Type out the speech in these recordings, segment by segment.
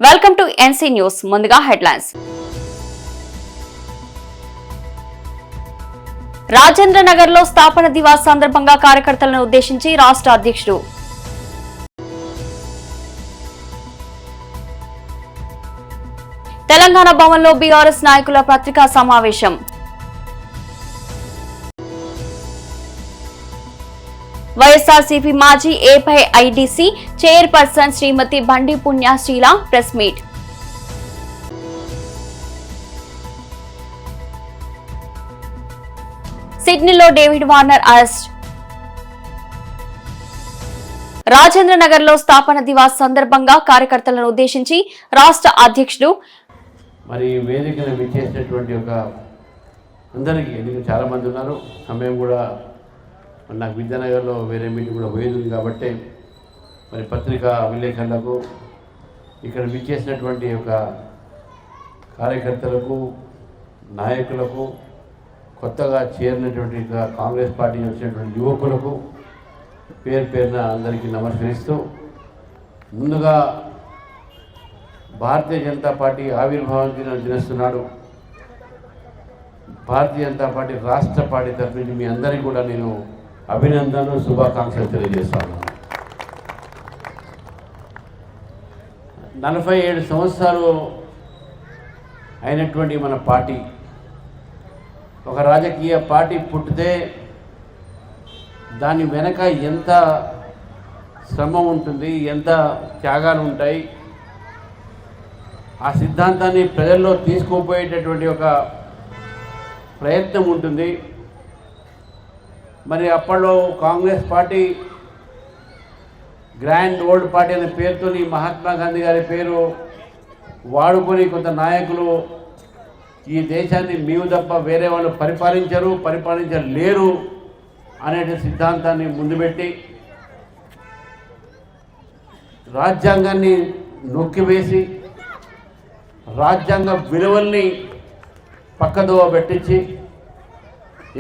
Welcome to NC news. ముందుగా headlines. Rajendra Nagar లో స్థాపన దివాస్ సందర్భంగా కార్యకర్తలను ఉద్దేశించి రాష్ట్ర అధ్యక్షుడు తెలంగాణ భవన్లో బీఆర్ఎస్ నాయకుల పత్రికా సమావేశం. వైఎస్ఆర్సీపీ మాజీ ఏపీఐడీసీ చైర్పర్సన్ శ్రీమతి బండి పుణ్యశ్రీల ప్రెస్ మీట్. సిడ్నీలో David Warner arrest. Rajendra Nagar లో స్థాపన దివాస్ సందర్భంగా కార్యకర్తలను ఉద్దేశించి రాష్ట్ర అధ్యక్షుడు మరి వేదికను విచ్చేసినటువంటి ఒక అందరికీ ఎందుకు చాలా మంది ఉన్నారు. సమయం కూడా నాకు విద్యానగర్లో వేరే మీటింగ్ కూడా పోయేది కాబట్టి మరి పత్రికా విలేకరులకు ఇక్కడ విచ్చేసినటువంటి ఒక కార్యకర్తలకు నాయకులకు కొత్తగా చేరినటువంటి కాంగ్రెస్ పార్టీ వచ్చినటువంటి యువకులకు పేరు పేరున అందరికీ నమస్కరిస్తూ ముందుగా భారతీయ జనతా పార్టీ ఆవిర్భావం దినస్తున్నాడు. భారతీయ జనతా పార్టీ రాష్ట్ర పార్టీ తరఫు నుంచి మీ అందరికీ కూడా నేను అభినందనలు శుభాకాంక్షలు తెలియజేస్తాను. 47 సంవత్సరాలు అయినటువంటి మన పార్టీ ఒక రాజకీయ పార్టీ పుట్టితే దాని వెనక ఎంత శ్రమ ఉంటుంది, ఎంత త్యాగాలు ఉంటాయి, ఆ సిద్ధాంతాన్ని ప్రజల్లో తీసుకుపోయేటటువంటి ఒక ప్రయత్నం ఉంటుంది. మరి అప్పట్లో Congress party grand old party అనే పేరుతో మహాత్మా గాంధీ గారి పేరు వాడుకొని కొంత నాయకులు ఈ దేశాన్ని మేము తప్ప వేరే వాళ్ళు పరిపాలించలేరు అనే సిద్ధాంతాన్ని ముందుపెట్టి రాజ్యాంగాన్ని నొక్కివేసి రాజ్యాంగ విలువల్ని పక్కదోవ పెట్టించి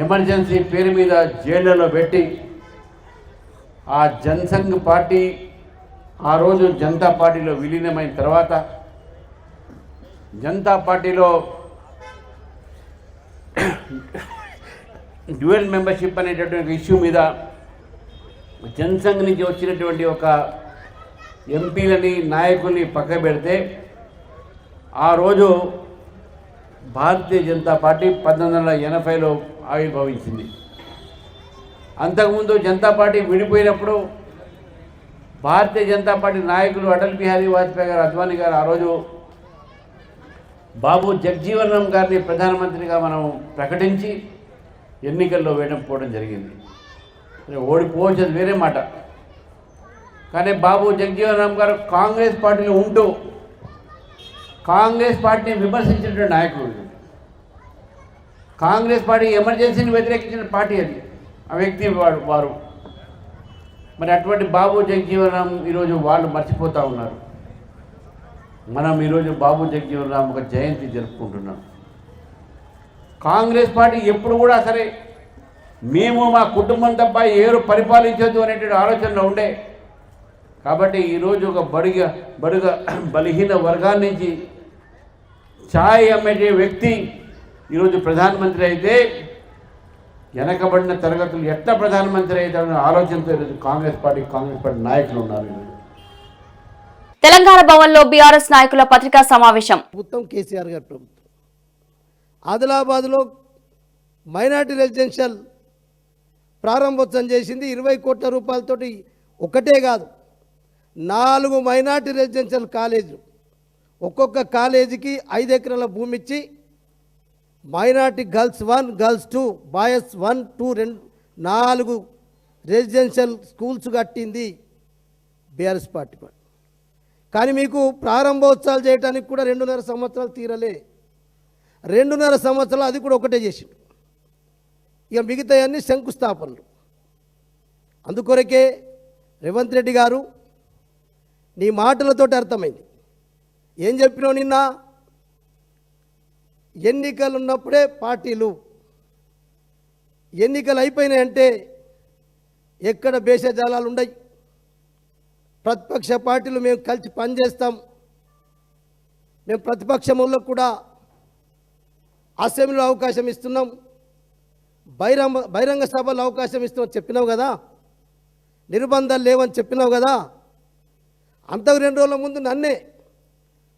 ఎమర్జెన్సీ పేరు మీద జైళ్లలో పెట్టి ఆ జనసంఘ్ పార్టీ ఆ రోజు జనతా పార్టీలో విలీనమైన తర్వాత జనతా పార్టీలో డ్యూయల్ మెంబర్షిప్ అనేటటువంటి ఇష్యూ మీద జనసంఘ్ నుంచి వచ్చినటువంటి ఒక ఎంపీలని నాయకుల్ని పక్క పెడితే ఆ రోజు భారతీయ జనతా పార్టీ 1980లో ఆవిర్భవించింది. అంతకుముందు జనతా పార్టీ విడిపోయినప్పుడు భారతీయ జనతా పార్టీ నాయకులు అటల్ బిహారీ వాజ్పేయి గారు, అద్వానీ గారు ఆ రోజు బాబు జగజీవన్ రామ్ గారిని ప్రధానమంత్రిగా మనం ప్రకటించి ఎన్నికల్లో పోవడం జరిగింది. ఓడిపోవచ్చు అది వేరే మాట, కానీ బాబు జగజీవన్ రామ్ గారు కాంగ్రెస్ పార్టీలో ఉంటూ కాంగ్రెస్ పార్టీని విమర్శించినటువంటి నాయకుడు. కాంగ్రెస్ పార్టీ ఎమర్జెన్సీని వ్యతిరేకించిన పార్టీ అది, ఆ వ్యక్తి వారు. మరి అటువంటి బాబు జగజీవన్ రామ్ ఈరోజు వాళ్ళు మర్చిపోతూ ఉన్నారు. మనం ఈరోజు బాబు జగజీవన్ రామ్ ఒక జయంతి జరుపుకుంటున్నాం. కాంగ్రెస్ పార్టీ ఎప్పుడు కూడా సరే మేము మా కుటుంబం తప్ప ఎవరు పరిపాలించొద్దు అనేటువంటి ఆలోచనలో ఉండే. కాబట్టి ఈరోజు ఒక బలహీన వర్గాల నుంచి ఛాయ్ అమ్మే వ్యక్తి ఈరోజు ప్రధానమంత్రి అయితే వెనకబడిన తరగతులు ఎట్లా ప్రధానమంత్రి అవుతారనే ఆలోచనతో ఈరోజు కాంగ్రెస్ పార్టీ నాయకులు ఉన్నారు. తెలంగాణ భవన్లో బీఆర్ఎస్ నాయకుల పత్రికా సమావేశం. ప్రభుత్వం కేసీఆర్ గారి ప్రభుత్వం ఆదిలాబాద్లో మైనార్టీ రెసిడెన్షియల్ ప్రారంభోత్సవం చేసింది. 20 కోట్ల రూపాయలతోటి ఒకటే కాదు 4 మైనార్టీ రెసిడెన్షియల్ కాలేజీలు, ఒక్కొక్క కాలేజీకి 5 ఎకరాల భూమి ఇచ్చి minority girls 1, girls 2, boys 1, 2, 4 residential schools కట్టింది బీఆర్ఎస్ పార్టీ. కానీ మీకు ప్రారంభోత్సవాలు చేయడానికి కూడా 2.5 సంవత్సరాలు తీరలే. 2.5 సంవత్సరాలు అది కూడా ఒకటే చేసిండు. ఇక మిగతా అన్ని శంకుస్థాపనలు. అందుకొరకే రేవంత్ రెడ్డి గారు నీ మాటలతోటి అర్థమైంది. ఏం చెప్పినావు నిన్న? ఎన్నికలు ఉన్నప్పుడే పార్టీలు, ఎన్నికలు అయిపోయినాయంటే ఎక్కడ భేషజాలాలు ఉండయి. ప్రతిపక్ష పార్టీలు మేము కలిసి పనిచేస్తాం, మేము ప్రతిపక్షంలో కూడా అసెంబ్లీలో అవకాశం ఇస్తున్నాం, బహిరంగ సభలో అవకాశం ఇస్తున్నాం చెప్పినావు కదా, నిర్బంధాలు లేవని చెప్పినావు కదా. అంతకు 2 రోజుల ముందు నన్నే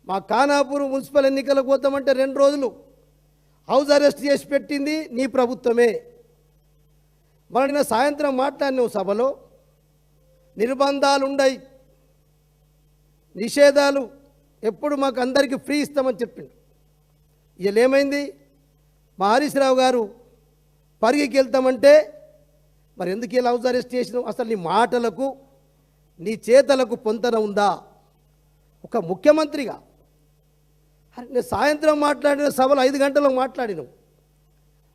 మా ఖానాపూర్ మున్సిపల్ ఎన్నికలకు పోతామంటే 2 రోజులు హౌస్ అరెస్ట్ చేసి పెట్టింది నీ ప్రభుత్వమే. మన సాయంత్రం మాట్లాడినావు సభలో, నిర్బంధాలు ఉండయి, నిషేధాలు ఎప్పుడు మాకు అందరికీ ఫ్రీ ఇస్తామని చెప్పిండు. ఇలా ఏమైంది? మా హరీష్ రావు గారు పరిగికి వెళ్తామంటే మరి ఎందుకు ఇలా హౌస్ అరెస్ట్ చేసినావు? అసలు నీ మాటలకు నీ చేతలకు పొంతన ఉందా? ఒక ముఖ్యమంత్రిగా నేను సాయంత్రం మాట్లాడిన సభలో 5 గంటలకు మాట్లాడినావు.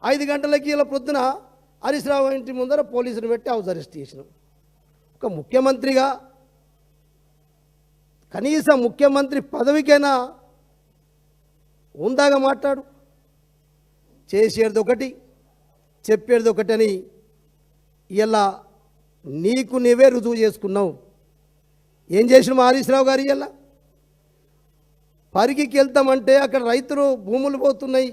5 గంటలకి ఇలా పొద్దున హరీష్ రావు ఇంటి ముందర పోలీసులు పెట్టి హౌస్ అరెస్ట్ చేసినావు. ఒక ముఖ్యమంత్రిగా కనీసం ముఖ్యమంత్రి పదవికైనా ఉందాగా మాట్లాడు. చేసేది ఒకటి, చెప్పేది ఒకటి అని ఇలా నీకు నీవే రుజువు చేసుకున్నావు. ఏం చేసిన మా హరీష్ రావు గారు? ఇలా పరిగికి వెళ్తామంటే అక్కడ రైతులు భూములు పోతున్నాయి,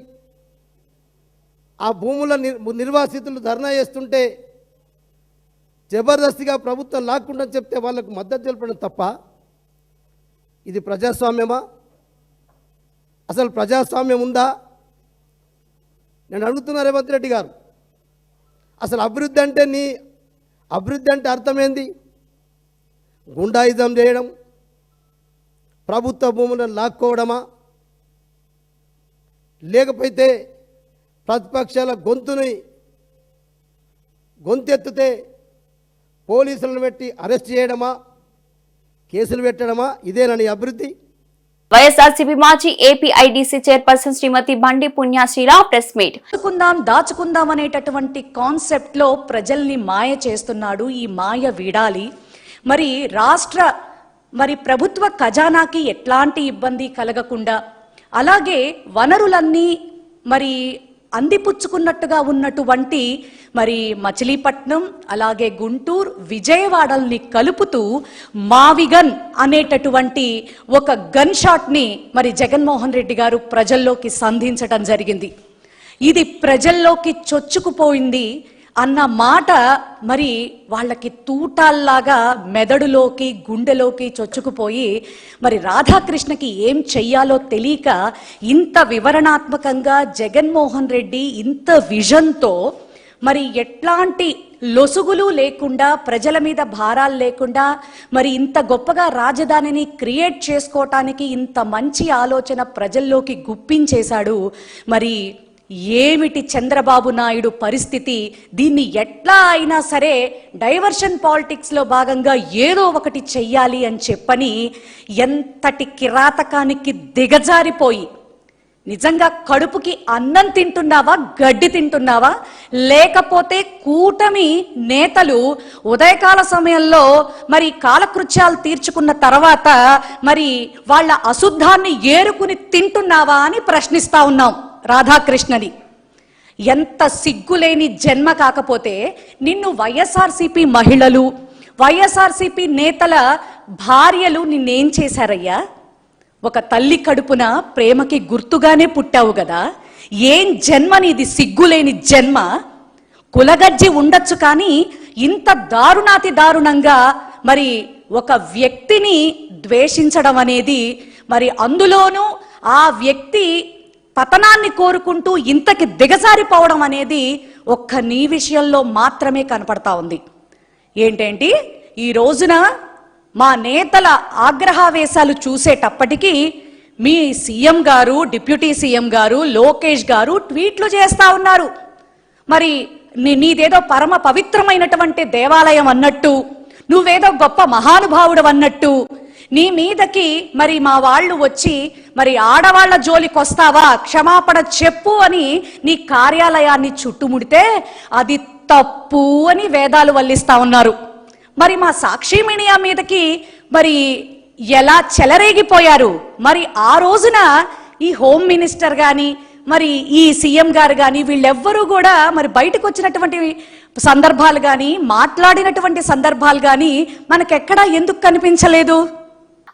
ఆ భూముల నిర్వాసితులు ధర్నా చేస్తుంటే జబర్దస్తిగా ప్రభుత్వం లాక్కుండా చెప్తే వాళ్ళకు మద్దతు తెలపడం తప్ప ఇది ప్రజాస్వామ్యమా? అసలు ప్రజాస్వామ్యం ఉందా? నేను అడుగుతున్నా రేవంత్ రెడ్డి గారు, అసలు అభివృద్ధి అంటే అర్థమేంది? గుండాయిజం చేయడం, ప్రభుత్వ భూములను లాక్కోవడమా? లేకపోతే ప్రతిపక్షాల గొంతెత్తితే పోలీసులను పెట్టి అరెస్ట్ చేయడమా, కేసులు పెట్టడమా? ఇదేనని అభివృద్ధి? వైఎస్ఆర్సీపీ మాజీ ఏపీఐడీసీ చైర్పర్సన్ శ్రీమతి బండి పుణ్యశ్రీల ప్రెస్ మీట్. దాచుకుందాం అనేటటువంటి కాన్సెప్ట్ లో ప్రజల్ని మాయ చేస్తున్నాడు. ఈ మాయ వీడాలి. మరి ప్రభుత్వ ఖజానాకి ఎట్లాంటి ఇబ్బంది కలగకుండా, అలాగే వనరులన్నీ మరి అందిపుచ్చుకున్నట్టుగా ఉన్నటువంటి మరి మచిలీపట్నం, అలాగే గుంటూరు, విజయవాడల్ని కలుపుతూ మావిగన్ అనేటటువంటి ఒక గన్ షాట్ని మరి జగన్మోహన్ రెడ్డి గారు ప్రజల్లోకి సంధించడం జరిగింది. ఇది ప్రజల్లోకి చొచ్చుకుపోయింది అన్న మాట మరి వాళ్ళకి తూటాల్లాగా మెదడులోకి, గుండెలోకి చొచ్చుకుపోయి మరి రాధాకృష్ణకి ఏం చెయ్యాలో తెలియక ఇంత వివరణాత్మకంగా జగన్మోహన్ రెడ్డి ఇంత విజన్తో మరి ఎట్లాంటి లొసుగులు లేకుండా, ప్రజల మీద భారాలు లేకుండా మరి ఇంత గొప్పగా రాజధానిని క్రియేట్ చేసుకోవటానికి ఇంత మంచి ఆలోచన ప్రజల్లోకి గుప్పించేశాడు. మరి ఏమిటి చంద్రబాబు నాయుడు పరిస్థితి? దీన్ని ఎట్లా అయినా సరే డైవర్షన్ పాలిటిక్స్లో భాగంగా ఏదో ఒకటి చెయ్యాలి అని చెప్పని ఎంతటి కిరాతకానికి దిగజారిపోయి, నిజంగా కడుపుకి అన్నం తింటున్నావా, గడ్డి తింటున్నావా? లేకపోతే కూటమి నేతలు ఉదయకాల సమయంలో మరి కాలకృత్యాలు తీర్చుకున్న తర్వాత మరి వాళ్ళ అశుద్ధాన్ని ఏరుకుని తింటున్నావా అని ప్రశ్నిస్తా ఉన్నాం రాధాకృష్ణని. ఎంత సిగ్గులేని జన్మ కాకపోతే నిన్ను వైఎస్ఆర్సీపీ మహిళలు, వైఎస్ఆర్సీపీ నేతల భార్యలు నిన్నేం చేశారయ్యా? ఒక తల్లి కడుపున ప్రేమకి గుర్తుగానే పుట్టావు కదా. ఏం జన్మని ఇది? సిగ్గులేని జన్మ. కులగజ్జి ఉండొచ్చు కానీ ఇంత దారుణాతి దారుణంగా మరి ఒక వ్యక్తిని ద్వేషించడం అనేది, మరి అందులోనూ ఆ వ్యక్తి పతనాన్ని కోరుకుంటూ ఇంతకి దిగజారిపోవడం అనేది ఒక్క నీ విషయంలో మాత్రమే కనపడతా ఉంది. ఏంటేంటి ఈ రోజున మా నేతల ఆగ్రహావేశాలు చూసేటప్పటికీ మీ సీఎం గారు, డిప్యూటీ సీఎం గారు, లోకేష్ గారు ట్వీట్లు చేస్తా ఉన్నారు. మరి నీదేదో పరమ పవిత్రమైనటువంటి దేవాలయం అన్నట్టు, నువ్వేదో గొప్ప మహానుభావుడు అన్నట్టు నీ మీదకి మరి మా వాళ్ళు వచ్చి మరి ఆడవాళ్ల జోలికొస్తావా, క్షమాపణ చెప్పు అని నీ కార్యాలయాన్ని చుట్టుముడితే అది తప్పు అని వేదాలు వల్లిస్తా ఉన్నారు. మరి మా సాక్షి మీడియా మీదకి మరి ఎలా చెలరేగిపోయారు. మరి ఆ రోజున ఈ హోమ్ మినిస్టర్ కానీ, మరి ఈ సీఎం గారు కానీ వీళ్ళెవ్వరూ కూడా మరి బయటకు వచ్చినటువంటి సందర్భాలు కానీ, మాట్లాడినటువంటి సందర్భాలు కానీ మనకెక్కడా ఎందుకు కనిపించలేదు?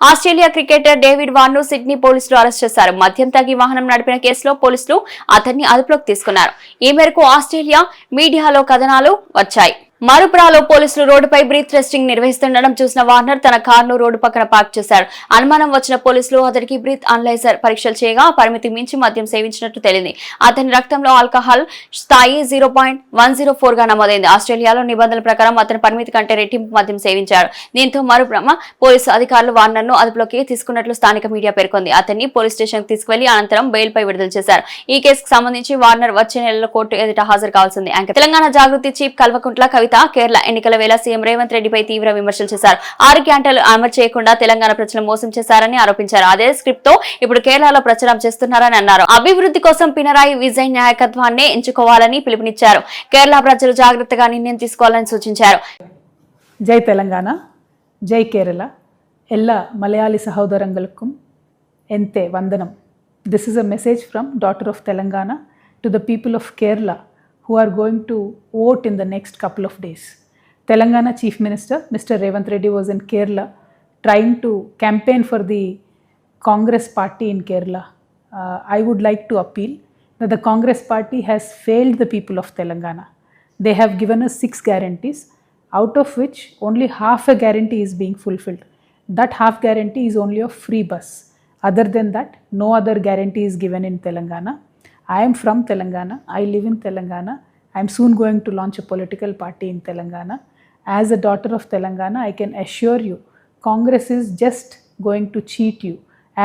ఆస్ట్రేలియా క్రికెటర్ డేవిడ్ వార్న్ ను సిడ్నీ పోలీసులు అరెస్ట్ చేశారు. మద్యం తాగి వాహనం నడిపిన కేసులో పోలీసులు అతన్ని అదుపులోకి తీసుకున్నారు. ఈ మేరకు ఆస్ట్రేలియా మీడియాలో కథనాలు వచ్చాయి. మరుపురాలో పోలీసులు రోడ్డుపై బ్రీత్ టెస్టింగ్ నిర్వహిస్తుండడం చూసిన వార్నర్ తన కారును రోడ్డు పక్కన పార్క్ చేశారు. అనుమానం వచ్చిన పోలీసులు అతడికి బ్రీత్ అనలైజర్ పరీక్షలు చేయగా పరిమితి మించి మద్యం సేవించినట్టు తేలింది. అతని రక్తంలో ఆల్కహాల్ స్థాయి 0.104 గా నమోదైంది. ఆస్ట్రేలియాలో నిబంధనల ప్రకారం అతని పరిమితి కంటే రెట్టింపు మద్యం సేవించాడు. దీంతో మరుపురమ పోలీసు అధికారులు వార్నర్ ను అదుపులోకి తీసుకున్నట్లు స్థానిక మీడియా పేర్కొంది. అతన్ని పోలీస్ స్టేషన్ కు తీసుకువెళ్లి అనంతరం బెయిల్ పై విడుదల చేశారు. ఈ కేసుకు సంబంధించి వార్నర్ వచ్చే నెలలో కోర్టు ఎదుట హాజరు కావాల్సింది. తెలంగాణ జాగృతి చీఫ్ కల్వకుంట్ల కవిత కేరళ ఎన్నికల వేళ సీఎం రేవంత్ రెడ్డిపై తీవ్ర విమర్శలు చేశారు. 6 గంటలు అమలు చేయకుండా తెలంగాణ ప్రజలు మోసం చేశారని ఆరోపించారు. అదే స్క్రిప్ట్ తో ఇప్పుడు కేరళలో ప్రచారం చేస్తున్నారని అన్నారు. అభివృద్ధి కోసం పినరాయి విజయన్ నాయకత్వాన్ని ఎంచుకోవాలని పిలుపునిచ్చారు. కేరళ ప్రజలు జాగ్రత్తగా నిర్ణయం తీసుకోవాలని సూచించారు. జై తెలంగాణ, జై కేరళ. ఎల్ల మలయాళీ సహోదరంగలకుం ఎంతే వందనం. This is a message from daughter of Telangana to the people of Kerala who are going to vote in the next couple of days. Telangana Chief Minister Mr. Revanth Reddy was in Kerala trying to campaign for the Congress party in Kerala. I would like to appeal that the Congress party has failed the people of Telangana. They have given us 6 guarantees, out of which only half a guarantee is being fulfilled. That half guarantee is only a free bus. Other than that, no other guarantee is given in Telangana. I am from Telangana. I live in Telangana. I am soon going to launch a political party in Telangana. As a daughter of Telangana, I can assure you, Congress is just going to cheat you,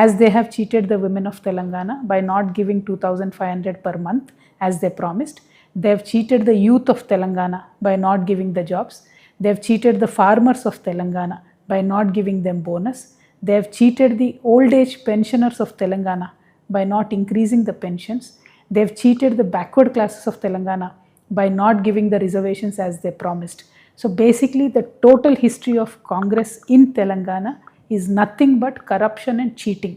as they have cheated the women of Telangana by not giving 2,500 per month as they promised. They have cheated the youth of Telangana by not giving the jobs. They have cheated the farmers of Telangana by not giving them bonus. They have cheated the old age pensioners of Telangana by not increasing the pensions. They have cheated the backward classes of Telangana by not giving the reservations as they promised. So basically the total history of Congress in Telangana is nothing but corruption and cheating.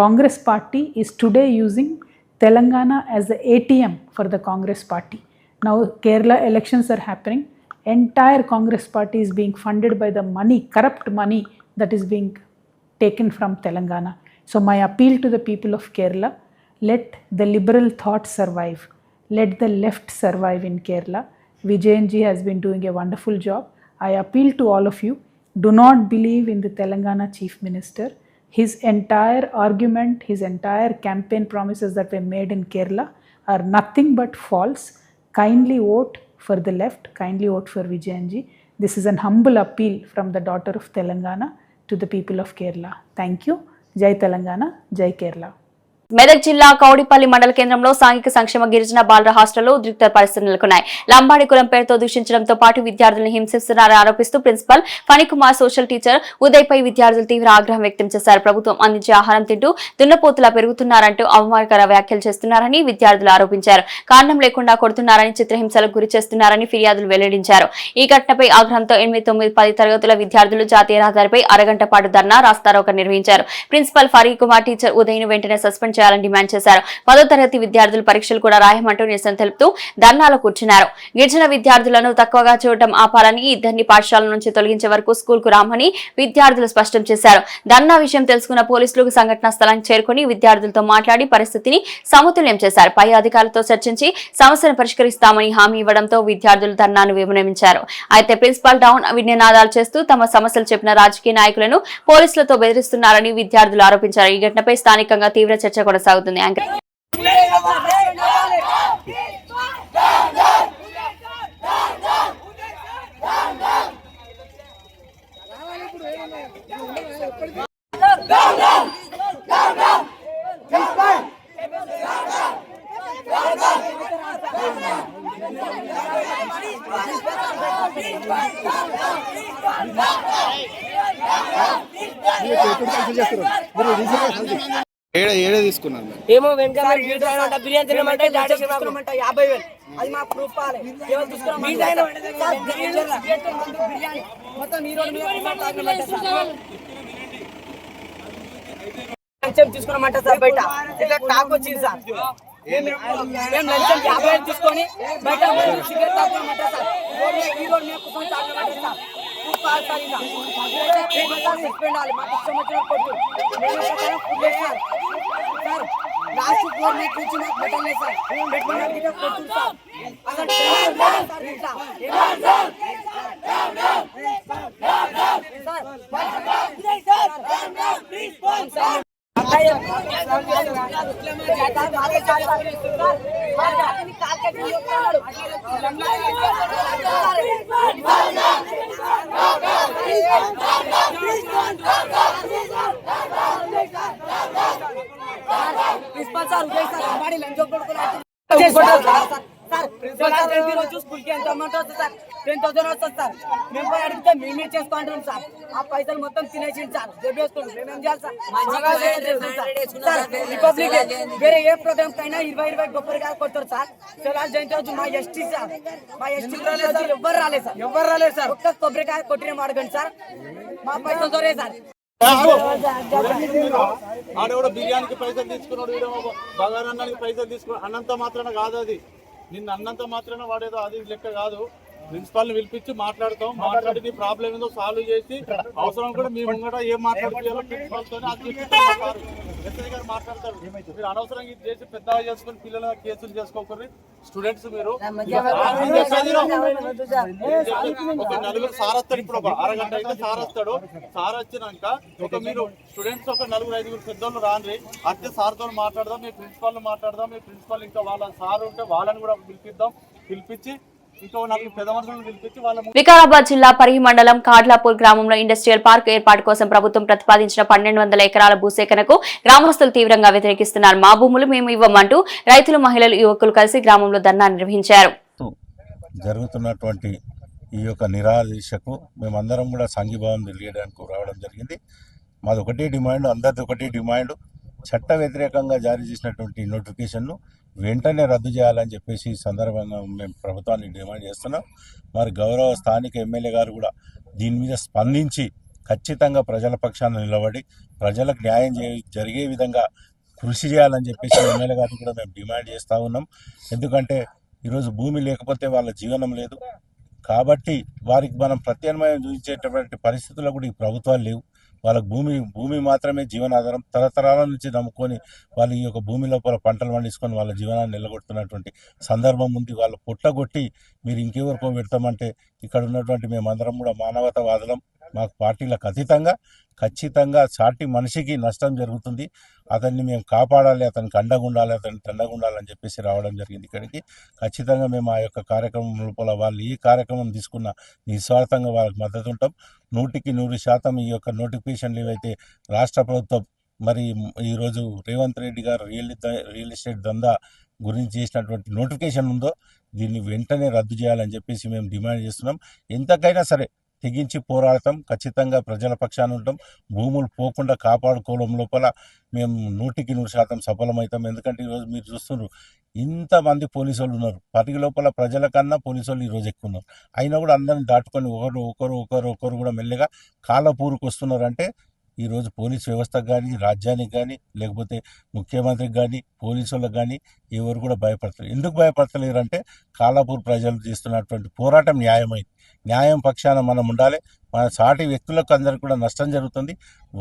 Congress party is today using Telangana as the ATM for the Congress party. Now Kerala elections are happening. Entire Congress party is being funded by the money, corrupt money that is being taken from Telangana. So my appeal to the people of Kerala, let the liberal thought survive. Let the left survive in Kerala. Vijayan ji has been doing a wonderful job. I appeal to all of you, do not believe in the Telangana Chief Minister. His entire argument, his entire campaign promises that were made in Kerala are nothing but false. Kindly vote for the left. Kindly vote for Vijayan ji. This is an humble appeal from the daughter of Telangana to the people of Kerala. Thank you. Jai Telangana, Jai Kerala. Medak జిల్లా కౌడిపల్లి మండల కేంద్రంలో సాంఘిక సంక్షేమ గిరిజన బాలుర హాస్టల్లో ఉద్రిక్త పరిస్థితులు నెలకొన్నాయి. లంబాడి కులం పేరుతో దూషించడంతో పాటు విద్యార్థులను హింసిస్తున్నారని ఆరోపిస్తూ principal Phanikumar, social teacher Uday పై విద్యార్థులు తీవ్ర ఆగ్రహం వ్యక్తం చేశారు. ప్రభుత్వం అందించే ఆహారం తింటూ దున్నపోతులా పెరుగుతున్నారంటూ అవమానకర వ్యాఖ్యలు చేస్తున్నారని విద్యార్థులు ఆరోపించారు. కారణం లేకుండా కొడుతున్నారని, చిత్రహింసలకు గురి చేస్తున్నారని ఫిర్యాదులు వెల్లడించారు. ఈ ఘటనపై ఆగ్రహంతో 8, 9, 10 తరగతుల విద్యార్థులు జాతీయ రహదారిపై అరగంట పాటు ధర్నా, రాస్తారోకో నిర్వహించారు. ప్రిన్సిపల్ ఫణికుమార్, టీచర్ ఉదయ్ ను వెంటనే సస్పెండ్ చేయాలని డిమాండ్ చేశారు. 10వ తరగతి విద్యార్థులు పరీక్షలు కూడా రాయమంటూ నిరసన తెలుపుతూ ధర్నాలో కూర్చున్నారు. గిరిజన విద్యార్థులను తక్కువగా చూడటం ఆపాలని, ఇద్దరిని పాఠశాల నుంచి తొలగించే వరకు స్కూల్ కు రామని విద్యార్థులు స్పష్టం చేశారు. ధర్నా విషయం తెలుసుకున్న పోలీసులు సంఘటనా స్థలానికి చేరుకుని విద్యార్థులతో మాట్లాడి పరిస్థితిని సమతుల్యం చేశారు. పై అధికారులతో చర్చించి సమస్యను పరిష్కరిస్తామని హామీ ఇవ్వడంతో విద్యార్థులు ధర్నాను విరమించారు. అయితే ప్రిన్సిపల్ డౌన్ నినాదాలు చేస్తూ తమ సమస్యలు చెప్పిన రాజకీయ నాయకులను పోలీసులతో బెదిరిస్తున్నారని విద్యార్థులు ఆరోపించారు. ఈ ఘటనపై స్థానికంగా తీవ్ర చర్చ కొనసాగుతుంది. ఏడే తీసుకున్నాను ఏమో వెంకట బిర్యానీ తినమంటే 50,000 అది మా ప్రూఫ్ తీసుకున్నామంట సార్. బయట ఇట్లా టాక్ వచ్చింది సార్. మేము లంచం 50,000 తీసుకొని బయట సిగరెట్ తాగుతామంట సార్. ఈ రోడ్ మీద కూర్చొని తాగుతామంట సార్. కాదు సార్ ఇలా సస్పెండ్ అవ్వాలి. మాకు ఇష్టం వచ్చిన కొట్టు మేము ప్రకారం food sir. Sir last 4 nights నుంచి నాకు బెటర్ లేదు సార్. పెట్టుకున్న కొట్టు సార్. అసలు సార్ ఇట్లా ప్రిన్సిపల్ సార్ ఉదయ్ సార్ అమ్మాడి లంచ్ స్కూల్ కి ఎంత అమౌంట్ వస్తుంది సార్? 10,000 వస్తుంది సార్. మేము పోయి అడిగితే మేమే చేసుకుంటాం సార్. ఆ పైసలు మొత్తం తినేసింది సార్. దెబ్బేసుకుంటాం. మేమేం చేయాలి సార్? రిపబ్లిక్ వేరే ఏ ప్రోగ్రామ్ కైనా 20 కొబ్బరికాయ కొట్టారు సార్. శివరాజ్ జయంతి రోజు మా ఎస్టీ సార్, మా ఎస్టీ ఎవరు రాలేదు సార్. ఒక్క కొబ్బరికాయ కొట్టిన అడగండి సార్. మా పైసలు దొరే సార్. ఆడెవడో బిర్యానీకి పైసలు తీసుకున్నాడు, బగారన్నానికి పైసలు తీసుకున్నాడు. అన్నంత మాత్రాన కాదు అది. నిన్న అన్నంత మాత్రాన వాడేదో అది లెక్క కాదు. ప్రిన్సిపాల్ ని పిలిపించి మాట్లాడి నీ ప్రాబ్లం ఏదో సాల్వ్ చేసి అవసరం కూడా మీ ముంగట ఏం మాట్లాడుకోవాలో ప్రిన్సిపాల్ తోనే అది ఎస్ఐ గారు మాట్లాడతారు. మీరు అనవసరంగా ఇది చేసి పెద్దగా చేసుకుని పిల్లల కేసులు చేసుకోకూడదు. స్టూడెంట్స్ మీరు ఒక నలుగురు సార్ వస్తాడు. ఇప్పుడు ఒక అరగంట అయితే సార్ వస్తాడు. సార్ వచ్చినాక మీరు స్టూడెంట్స్ ఒక 4-5 పెద్దోళ్ళు రాండి. అదే సార్ తో మాట్లాడదాం, మీ ప్రిన్సిపాల్ మాట్లాడదాం. మీ ప్రిన్సిపాల్ ఇంకా వాళ్ళ సార్ ఉంటే వాళ్ళని కూడా పిలిపించి వికారాబాద్ జిల్లా పరిగి మండలం కాడ్లాపూర్ గ్రామంలో ఇండస్ట్రియల్ పార్క్ ఏర్పాటు కోసం ప్రభుత్వం ప్రతిపాదించిన 1200 ఎకరాల భూసేకరణకు గ్రామస్తులు తీవ్రంగా వ్యతిరేకిస్తున్నారు. మా భూములు మేము ఇవ్వమంటూ రైతులు, మహిళలు, యువకులు కలిసి గ్రామంలో ధర్నా నిర్వహించారు. జరుగుతున్నటువంటి ఈ యొక్క నిరాదీక్షకు మేమందరం కూడా సంఘీభావం తెలియడానికి రావడం జరిగింది. మాది ఒకటే డిమాండ్, అందరిది ఒకటే డిమాండ్. చట్ట వ్యతిరేకంగా జారీ చేసినటువంటి నోటిఫికేషన్ను వెంటనే రద్దు చేయాలని చెప్పేసి ఈ సందర్భంగా మేము ప్రభుత్వాన్ని డిమాండ్ చేస్తున్నాం. మరి గౌరవ స్థానిక ఎమ్మెల్యే గారు కూడా దీని మీద స్పందించి ఖచ్చితంగా ప్రజల పక్షాన నిలబడి ప్రజలకు న్యాయం జరిగే విధంగా కృషి చేయాలని చెప్పేసి ఎమ్మెల్యే గారిని కూడా మేము డిమాండ్ చేస్తూ ఉన్నాం. ఎందుకంటే ఈరోజు భూమి లేకపోతే వాళ్ళ జీవనం లేదు. కాబట్టి వారికి మనం ప్రత్యామ్నాయం చూపించేటటువంటి పరిస్థితుల్లో కూడా ఈ ప్రభుత్వాలు లేవు. వాళ్ళకు భూమి మాత్రమే జీవనాధారం. తరతరాల నుంచి నమ్ముకొని వాళ్ళు ఈ యొక్క భూమి లోపల పంటలు పండించుకొని వాళ్ళ జీవనాన్ని నిలగొడుతున్నటువంటి సందర్భం ఉంది. వాళ్ళు పుట్టగొట్టి మీరు ఇంకెవరికో పెడతామంటే ఇక్కడ ఉన్నటువంటి మేమందరం కూడా మానవతావాదులం. మాకు పార్టీలకు అతీతంగా ఖచ్చితంగా సాటి మనిషికి నష్టం జరుగుతుంది. అతన్ని మేము కాపాడాలి, అతనికి అండగా ఉండాలి, అతనికి అండగా ఉండాలని చెప్పేసి రావడం జరిగింది ఇక్కడికి. ఖచ్చితంగా మేము ఆ యొక్క కార్యక్రమం లోపల వాళ్ళు ఈ కార్యక్రమం తీసుకున్న నిస్వార్థంగా వాళ్ళకి మద్దతు ఉంటాం. 100% ఈ యొక్క నోటిఫికేషన్లు ఏవైతే రాష్ట్ర ప్రభుత్వం మరి ఈరోజు రేవంత్ రెడ్డి గారు రియల్ ఎస్టేట్ దందా గురించి చేసినటువంటి నోటిఫికేషన్ ఉందో దీన్ని వెంటనే రద్దు చేయాలని చెప్పేసి మేము డిమాండ్ చేస్తున్నాం. ఎంతకైనా సరే తెగించి పోరాడతాం. ఖచ్చితంగా ప్రజల పక్షాన ఉంటాం. భూములు పోకుండా కాపాడుకోవడం లోపల మేము 100% సఫలమవుతాం. ఎందుకంటే ఈరోజు మీరు చూస్తున్నారు ఇంతమంది పోలీసు వాళ్ళు ఉన్నారు. పరిగి లోపల ప్రజల కన్నా పోలీసు వాళ్ళు ఈరోజు ఎక్కువ ఉన్నారు. అయినా కూడా అందరిని దాటుకొని ఒకరు కూడా మెల్లగా కాలపూరుకు వస్తున్నారంటే ఈరోజు పోలీస్ వ్యవస్థకు కానీ, రాజ్యానికి కానీ, లేకపోతే ముఖ్యమంత్రికి కానీ, పోలీసు వాళ్ళకి కానీ ఎవరు కూడా భయపడతారు. ఎందుకు భయపడతలేరు అంటే కాలాపూర్ ప్రజలు చేస్తున్నటువంటి పోరాటం న్యాయమైంది. న్యాయం పక్షాన మనం ఉండాలి. మన సాటి వ్యక్తులకు అందరికి కూడా నష్టం జరుగుతుంది.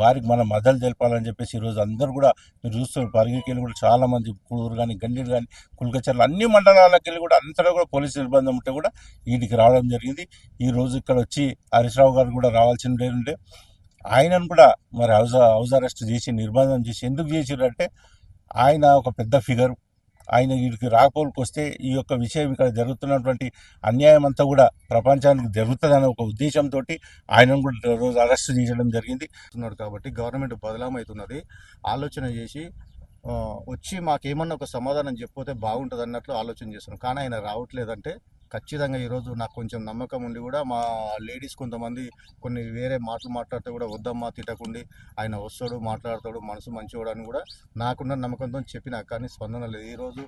వారికి మనం మద్దతు తెలపాలని చెప్పేసి ఈరోజు అందరూ కూడా మీరు చూస్తున్నారు. పరిగికి వెళ్ళి కూడా చాలామంది కుడూరు కానీ, గండీరు కానీ, కుల్కచర్ల అన్ని మండలాలకు వెళ్ళి కూడా అంతటా కూడా పోలీసు నిర్బంధం ఉంటే కూడా వీటికి రావడం జరిగింది. ఈరోజు ఇక్కడ వచ్చి హరీష్ రావు గారు కూడా రావాల్సిందే ఉంటే ఆయనను కూడా మరి హౌస్ అరెస్ట్ చేసి నిర్బంధం చేసి ఎందుకు చేసిరంటే ఆయన ఒక పెద్ద ఫిగర్. ఆయన వీడికి రాకపోలకు వస్తే ఈ యొక్క విషయం ఇక్కడ జరుగుతున్నటువంటి అన్యాయం అంతా కూడా ప్రపంచానికి జరుగుతుందనే ఒక ఉద్దేశంతో ఆయనను కూడా రోజు అరెస్ట్ చేయడం జరిగింది. కాబట్టి గవర్నమెంట్ బదలామవుతున్నది. ఆలోచన చేసి వచ్చి మాకేమన్నా ఒక సమాధానం చెప్పితే బాగుంటుంది అన్నట్లు ఆలోచన చేస్తున్నాం. కానీ ఆయన రావట్లేదంటే ఖచ్చితంగా ఈరోజు నాకు కొంచెం నమ్మకం ఉండి కూడా మా లేడీస్ కొంతమంది కొన్ని వేరే మాటలు మాట్లాడితే కూడా వద్దమ్మా తిట్టకుండి ఆయన వస్తాడు, మాట్లాడతాడు, మనసు మంచివాడు అని కూడా నాకున్న నమ్మకంతో చెప్పినా కానీ స్పందన లేదు. ఈరోజు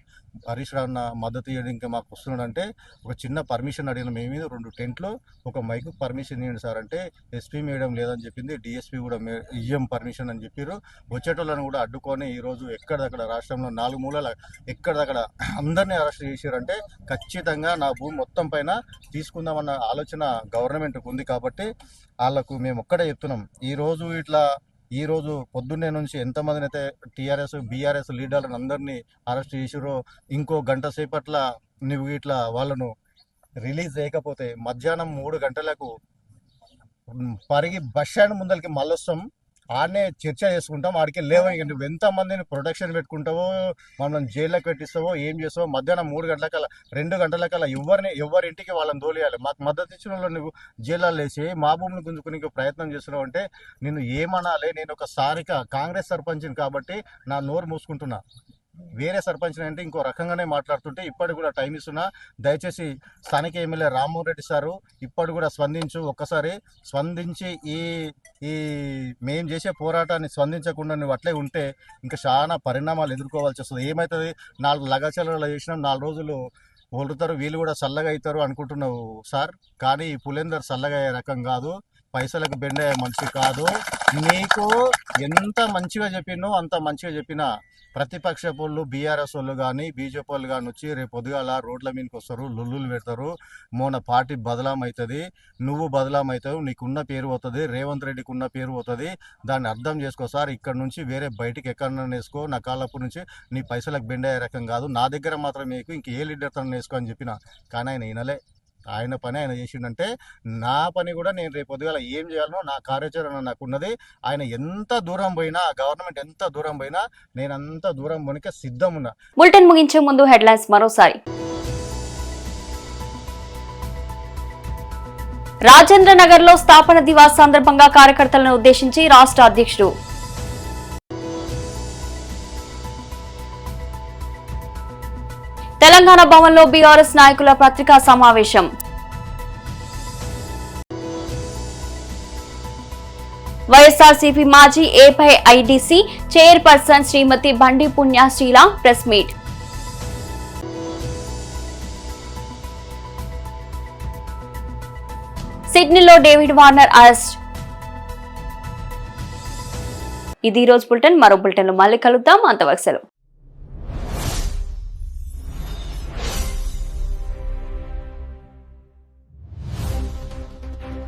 హరీష్ రావు మద్దతు ఇవ్వడం ఇంకా మాకు వస్తున్నాడంటే ఒక చిన్న పర్మిషన్ అడిగిన మేము 2 టెంట్లు ఒక మైకు పర్మిషన్ ఇవ్వండి సార్ అంటే ఎస్పీ మేడం లేదని చెప్పింది. డిఎస్పీ కూడా ఇయ్యం పర్మిషన్ అని చెప్పారు. వచ్చేటోళ్ళని కూడా అడ్డుకొని ఈరోజు ఎక్కడదక్కడ రాష్ట్రంలో 4 మూలల ఎక్కడదక్కడ అందరినీ అరెస్ట్ చేశారంటే ఖచ్చితంగా నా భూమి మొత్తం పైన తీసుకుందామన్న ఆలోచన గవర్నమెంట్కి ఉంది. కాబట్టి వాళ్ళకు మేము ఒక్కడే చెప్తున్నాం, ఈ రోజు పొద్దున్నే నుంచి ఎంతమందిని అయితే టీఆర్ఎస్ బీఆర్ఎస్ లీడర్లను అందరినీ అరెస్ట్ చేసిరో, ఇంకో గంట సేపట్ల నువ్వు ఇట్లా వాళ్ళను రిలీజ్ చేయకపోతే మధ్యాహ్నం 3 గంటలకు పరిగి బస్ స్టాండ్ ముందరికి మళ్ళొస్తాం, ఆడనే చర్చ చేసుకుంటాం. ఆడికి లేవు, ఇక నువ్వు ఎంతమందిని ప్రొటెక్షన్ పెట్టుకుంటావో, మనం జైల్లోకి పెట్టిస్తావో, ఏం చేస్తావో, మధ్యాహ్నం 3 గంటలకల్లా 2 గంటలకల్లా ఎవరింటికి వాళ్ళని తోలియాలి. మాకు మద్దతు ఇచ్చిన వాళ్ళు నువ్వు జైల్లో వేసి మా భూమిని గుంజుకునే ప్రయత్నం చేస్తున్నావు అంటే నేను ఏమనాలి? నేను ఒక కాంగ్రెస్ సర్పంచ్ని కాబట్టి నా నోరు మూసుకుంటున్నా. వేరే సర్పంచ్ అంటే ఇంకో రకంగానే మాట్లాడుతుంటే ఇప్పటికి కూడా టైం ఇస్తున్నా. దయచేసి స్థానిక ఎమ్మెల్యే రామ్మోహన్ రెడ్డి సారు ఇప్పటి కూడా ఒక్కసారి స్పందించి ఈ మేము చేసే పోరాటాన్ని స్పందించకుండా నువ్వు అట్లే ఉంటే ఇంకా చాలా పరిణామాలు ఎదుర్కోవాల్సి వస్తుంది. ఏమవుతుంది, 4 లగచర్లు చేసినాం, 4 రోజులు వదులుతారు, వీళ్ళు కూడా చల్లగా అవుతారు అనుకుంటున్నావు సార్. కానీ ఈ పులేందర్ చల్లగా అయ్యే రకం కాదు, పైసలకు బెండే మనిషి కాదు. నీకు ఎంత మంచిగా చెప్పినో అంత మంచిగా చెప్పినా ప్రతిపక్ష వాళ్ళు బీఆర్ఎస్ వాళ్ళు కానీ బీజేపీ వాళ్ళు కానీ వచ్చి రేపు పొద్దుగాల రోడ్ల మీదకి వస్తారు, లొల్లులు పెడతారు. మోన పార్టీ బదలాం అవుతుంది, నువ్వు బదలాం అవుతావు, నీకున్న పేరు పోతుంది, రేవంత్ రెడ్డికి ఉన్న పేరు పోతుంది. దాన్ని అర్థం చేసుకో సార్. ఇక్కడ నుంచి వేరే బయటికి ఎక్కడన్నా వేసుకో, నా కాళ్ళప్పటి నుంచి నీ పైసలకు బెండే రకం కాదు, నా దగ్గర మాత్రం మీకు ఇంక ఏ లీడర్ తను వేసుకో అని చెప్పిన. కానీ ఆయన వినలే. ఆయన పని ఆయన చేసిండంటే నా పని కూడా నేను రేపు పొద్దుగాల ఏం చేయాలనో నా కార్యాచరణ నాకున్నది. ఆయన ఎంత దూరం పోయినా, గవర్నమెంట్ ఎంత దూరం పోయినా నేను అంత దూరం పోనికే సిద్ధం ఉన్నా. బులెటిన్ ముగించే ముందు హెడ్లైన్స్ మరోసారి. రాజేంద్ర నగర్ లో స్థాపన దివాస్ సందర్భంగా కార్యకర్తలను ఉద్దేశించి రాష్ట్ర అధ్యక్షుడు. తెలంగాణ భవన్లో బీఆర్ఎస్ నాయకుల పత్రికా సమావేశం. వైఎస్ఆర్సీపీ మాజీ ఏపీఐడీసీ చైర్పర్సన్ శ్రీమతి బండి పుణ్యశ్రీల ప్రెస్ మీట్. సిడ్నీలో డేవిడ్ వార్నర్ అరెస్ట్. ఇది ఈ రోజు బులెటిన్. మరో బులెటిన్ లో మళ్ళీ కలుద్దాం. అంతవరకు సెలవు.